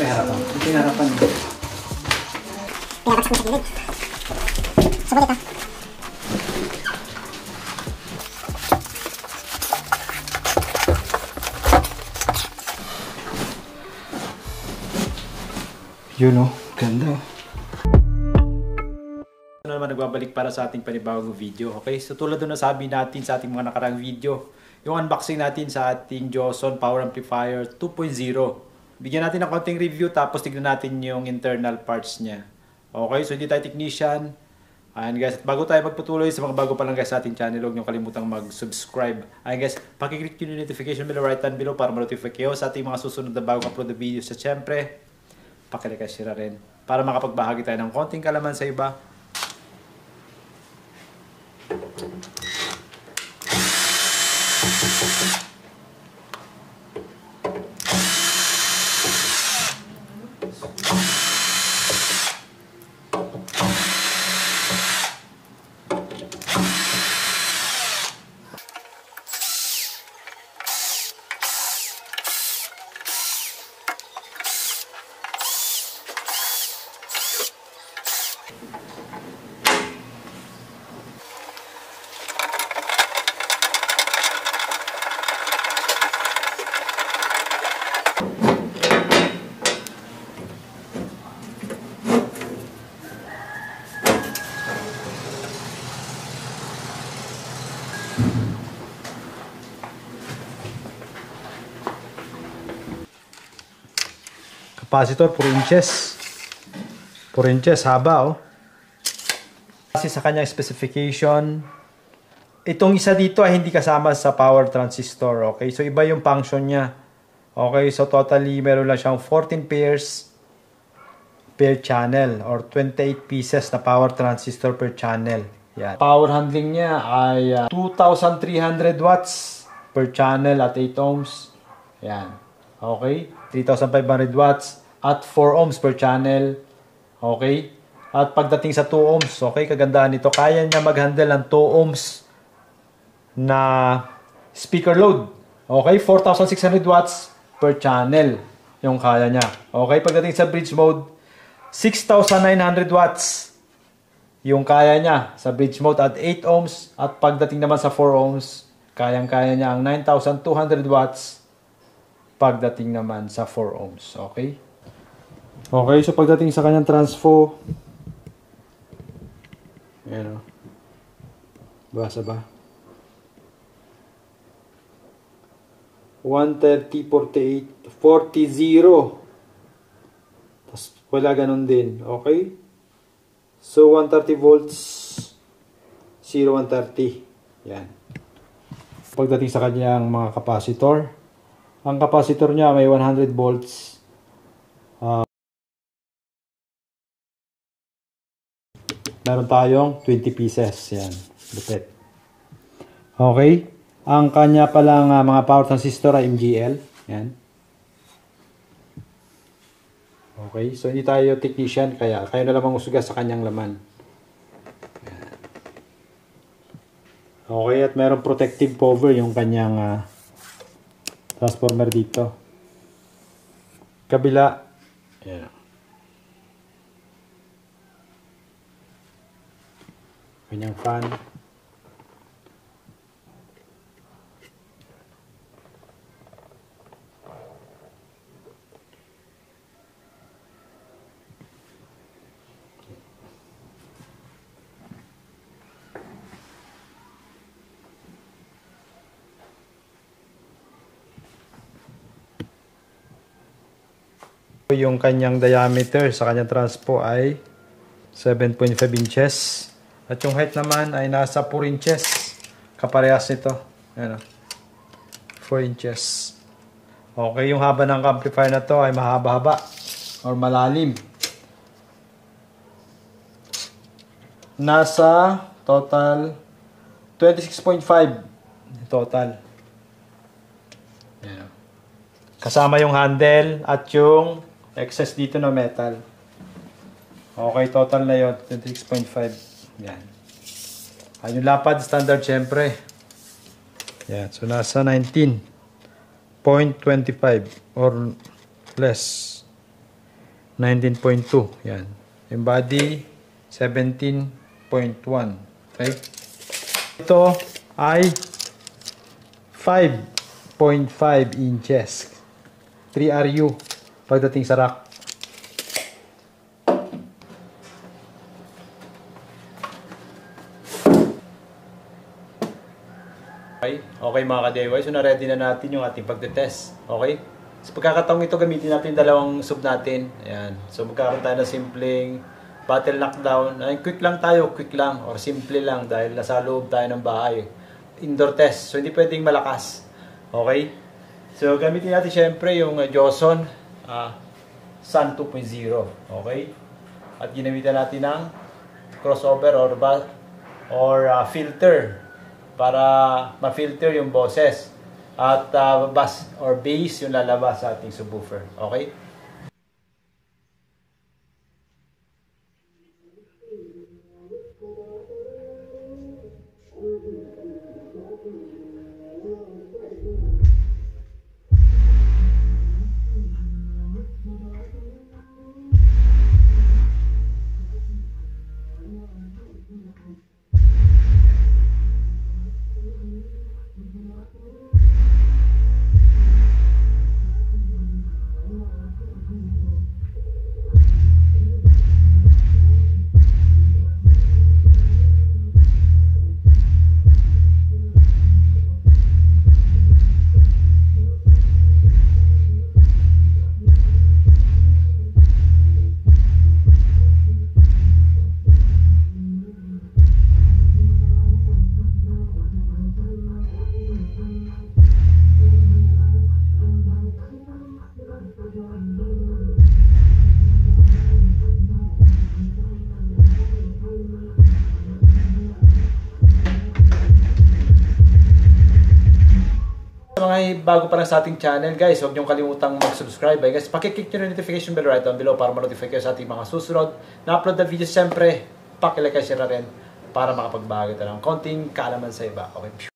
yung harapan. Ito yung harapan. Pinakasok mo sa gilid. Subulit ah. Yun o, ganda. Ano naman nagbabalik para sa ating panibagong video. Okay, so tulad na nasabi natin sa ating mga nakarang video, yung unboxing natin sa ating Joson Power Amplifier 2.0. Bigyan natin ng konting review tapos tignan natin yung internal parts niya. Okay, so hindi tayo technician. Ayan guys, bago tayo magpatuloy sa mga bago pa lang guys sa ating channel, huwag niyo kalimutang mag-subscribe. Ayan guys, pakiclick nyo yung notification bell right hand below para ma-notify kayo sa ating mga susunod na bagong upload na videos. Sa syempre, pakilike at share rin para makapagbahagi tayo ng konting kalaman sa iba. Capacitor, 4 inches. 4 inches, haba oh. Kasi sa kanyang specification, itong isa dito ay hindi kasama sa power transistor. Okay, so iba yung function niya. Okay, so totally meron lang siyang 14 pairs per channel or 28 pieces na power transistor per channel. Yan. Power handling niya ay 2,300 watts per channel at 8 ohms. Yan. Okay, 3,500 watts at 4 ohms per channel. Okay, at pagdating sa 2 ohms, okay, kagandahan nito, kaya niya mag-handle ng 2 ohms na speaker load. Okay, 4,600 watts per channel yung kaya niya. Okay, pagdating sa bridge mode, 6,900 watts yung kaya niya sa bridge mode at 8 ohms. At pagdating naman sa 4 ohms, kayang-kaya niya ang 9,200 watts pagdating naman sa 4 ohms. Okay? Okay, so pagdating sa kanyang transfo, ayan o. Basa ba? 130, 48, 40. Tapos wala ganun din. Okay? So 130 volts, 0, 130. Yan. Pagdating sa kanyang mga capacitor, ang capacitor niya may 100 volts. Meron tayong 20 pieces. Yan. Lupit. Okay. Ang kanya palang mga power transistor ay MGL. Yan. Okay. So hindi tayo technician kaya kayo na lamang usuga sa kanyang laman. Yan. Okay. At meron protective cover yung kanyang transformer dito. Kabila. Yan. Kanyang fan. Yung kanyang diameter sa kanyang transpo ay 7.5 inches. At yung height naman ay nasa 4 inches. Kaparehas nito. Ayan o. 4 inches. Okay, yung haba ng amplifier na to ay mahaba-haba or malalim. Nasa total 26.5 total. Ayan o. Kasama yung handle at yung excess dito na metal. Okay, total na yun. 26.5. Yan. Yung lapad, standard syempre. Yan. So, nasa 19.25 or less. 19.2. Yan. Yung body, 17.1. Okay? Ito ay 5.5 inches. 3 RU pagdating sa rack. Okay mga ka-DIY, so na-ready na natin yung ating pagtetest. Okay? So pagkakataong ito, gamitin natin dalawang sub natin. Ayan. So magkakaroon tayo ng simpleng battle knockdown. Ay, quick lang tayo, quick lang. Or simple lang dahil nasa loob tayo ng bahay. Indoor test. So hindi pwedeng malakas. Okay? So gamitin natin syempre yung Joson Sun 2.0. Okay? At ginamitan natin ng crossover or filter para ma-filter yung boses at bass or bass yung lalabas sa ating subwoofer. Okay? Sa mga bago pa lang sa ating channel, guys, huwag niyong kalimutang mag-subscribe. Guys, pakiclick nyo na notification bell right down below para ma-notify kayo sa ating mga susunod na upload na videos. Siyempre, pakilike kayo share na rin para makapagbago tayo ng konting kaalaman sa iba. Okay?